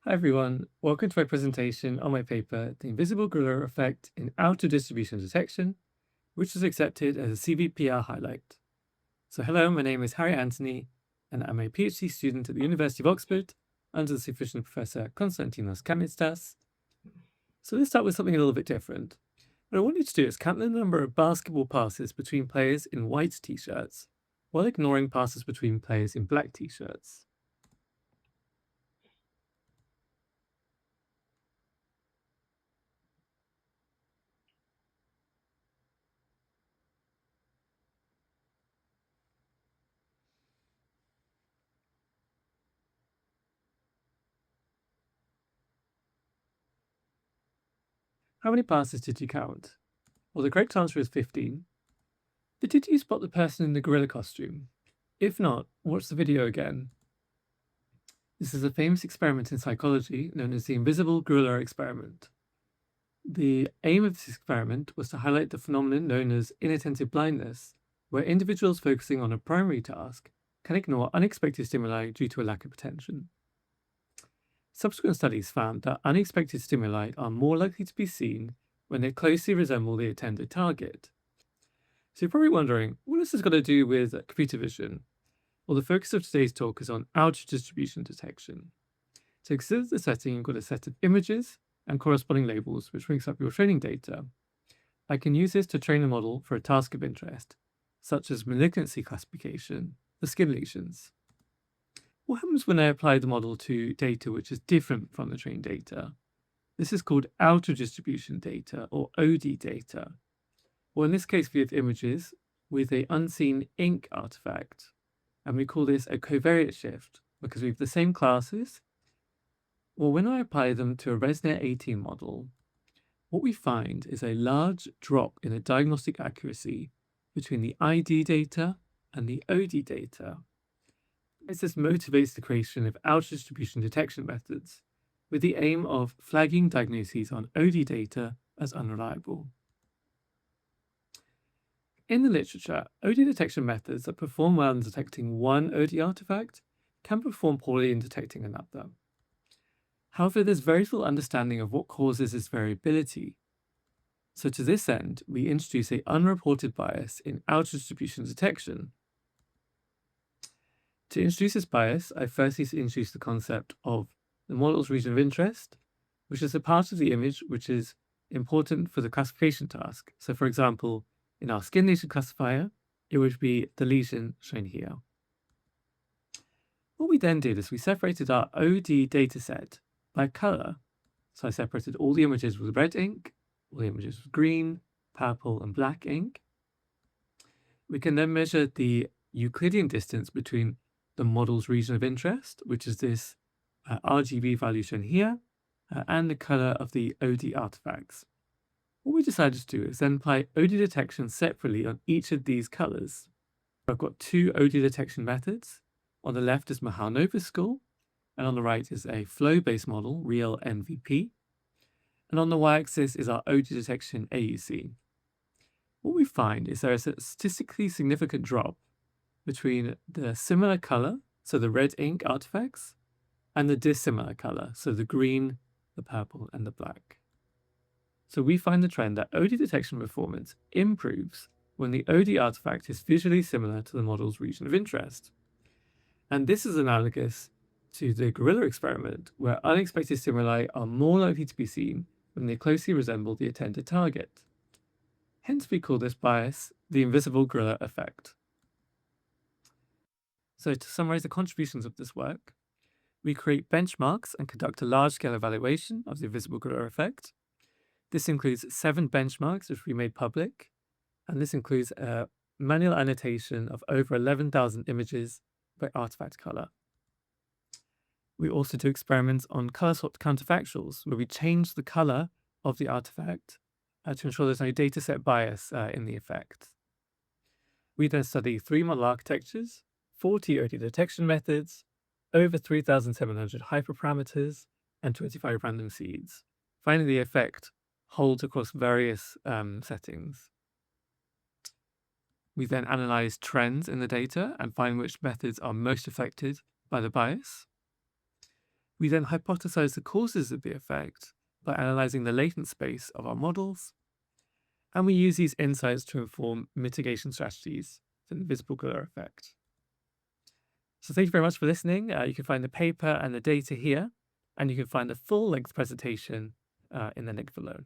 Hi everyone, welcome to my presentation on my paper, The Invisible Gorilla Effect in Outer Distribution Detection, which was accepted as a CVPR highlight. So hello, my name is Harry Anthony, and I'm a PhD student at the University of Oxford under the supervision of Professor Konstantinos Kamitstas. So let's start with something a little bit different. What I want you to do is count the number of basketball passes between players in white t-shirts, while ignoring passes between players in black t-shirts. How many passes did you count? Well, the correct answer is 15. But did you spot the person in the gorilla costume? If not, watch the video again. This is a famous experiment in psychology known as the invisible gorilla experiment. The aim of this experiment was to highlight the phenomenon known as inattentive blindness, where individuals focusing on a primary task can ignore unexpected stimuli due to a lack of attention. Subsequent studies found that unexpected stimuli are more likely to be seen when they closely resemble the intended target. So you're probably wondering, what has this got to do with computer vision? Well, the focus of today's talk is on outer distribution detection. To consider the setting, you've got a set of images and corresponding labels, which brings up your training data. I can use this to train a model for a task of interest, such as malignancy classification, the skin lesions. What happens when I apply the model to data which is different from the trained data? This is called outer distribution data, or OD data. Well, in this case, we have images with an unseen ink artifact, and we call this a covariate shift because we have the same classes. Well, when I apply them to a ResNet 18 model, what we find is a large drop in the diagnostic accuracy between the ID data and the OD data. This motivates the creation of outer distribution detection methods with the aim of flagging diagnoses on OD data as unreliable. In the literature, OD detection methods that perform well in detecting one OD artifact can perform poorly in detecting another. However, there's very little understanding of what causes this variability. So to this end, we introduce an unreported bias in outer distribution detection. To introduce this bias, I first need to introduce the concept of the model's region of interest, which is a part of the image which is important for the classification task. So for example, in our skin lesion classifier, it would be the lesion shown here. What we then did is we separated our OD dataset by color. So I separated all the images with red ink, all the images with green, purple, and black ink. We can then measure the Euclidean distance between the model's region of interest, which is this RGB value shown here, and the color of the OD artifacts. What we decided to do is then apply OD detection separately on each of these colors. I've got two OD detection methods. On the left is Mahalanobis score, and on the right is a flow-based model, real NVP. And on the y-axis is our OD detection AUC. What we find is there is a statistically significant drop between the similar color, so the red ink artifacts, and the dissimilar color, so the green, the purple, and the black. So we find the trend that OD detection performance improves when the OD artifact is visually similar to the model's region of interest. And this is analogous to the gorilla experiment, where unexpected stimuli are more likely to be seen when they closely resemble the intended target. Hence, we call this bias the invisible gorilla effect. So to summarize the contributions of this work, we create benchmarks and conduct a large-scale evaluation of the invisible gorilla effect. This includes 7 benchmarks which we made public, and this includes a manual annotation of over 11,000 images by artifact color. We also do experiments on color swapped counterfactuals, where we change the color of the artifact to ensure there's no dataset bias in the effect. We then study 3 model architectures, 40 OD detection methods, over 3,700 hyperparameters, and 25 random seeds. Finding the effect holds across various settings. We then analyze trends in the data and find which methods are most affected by the bias. We then hypothesize the causes of the effect by analyzing the latent space of our models, and we use these insights to inform mitigation strategies for the invisible glare effect. So thank you very much for listening. You can find the paper and the data here, and you can find the full-length presentation in the link below.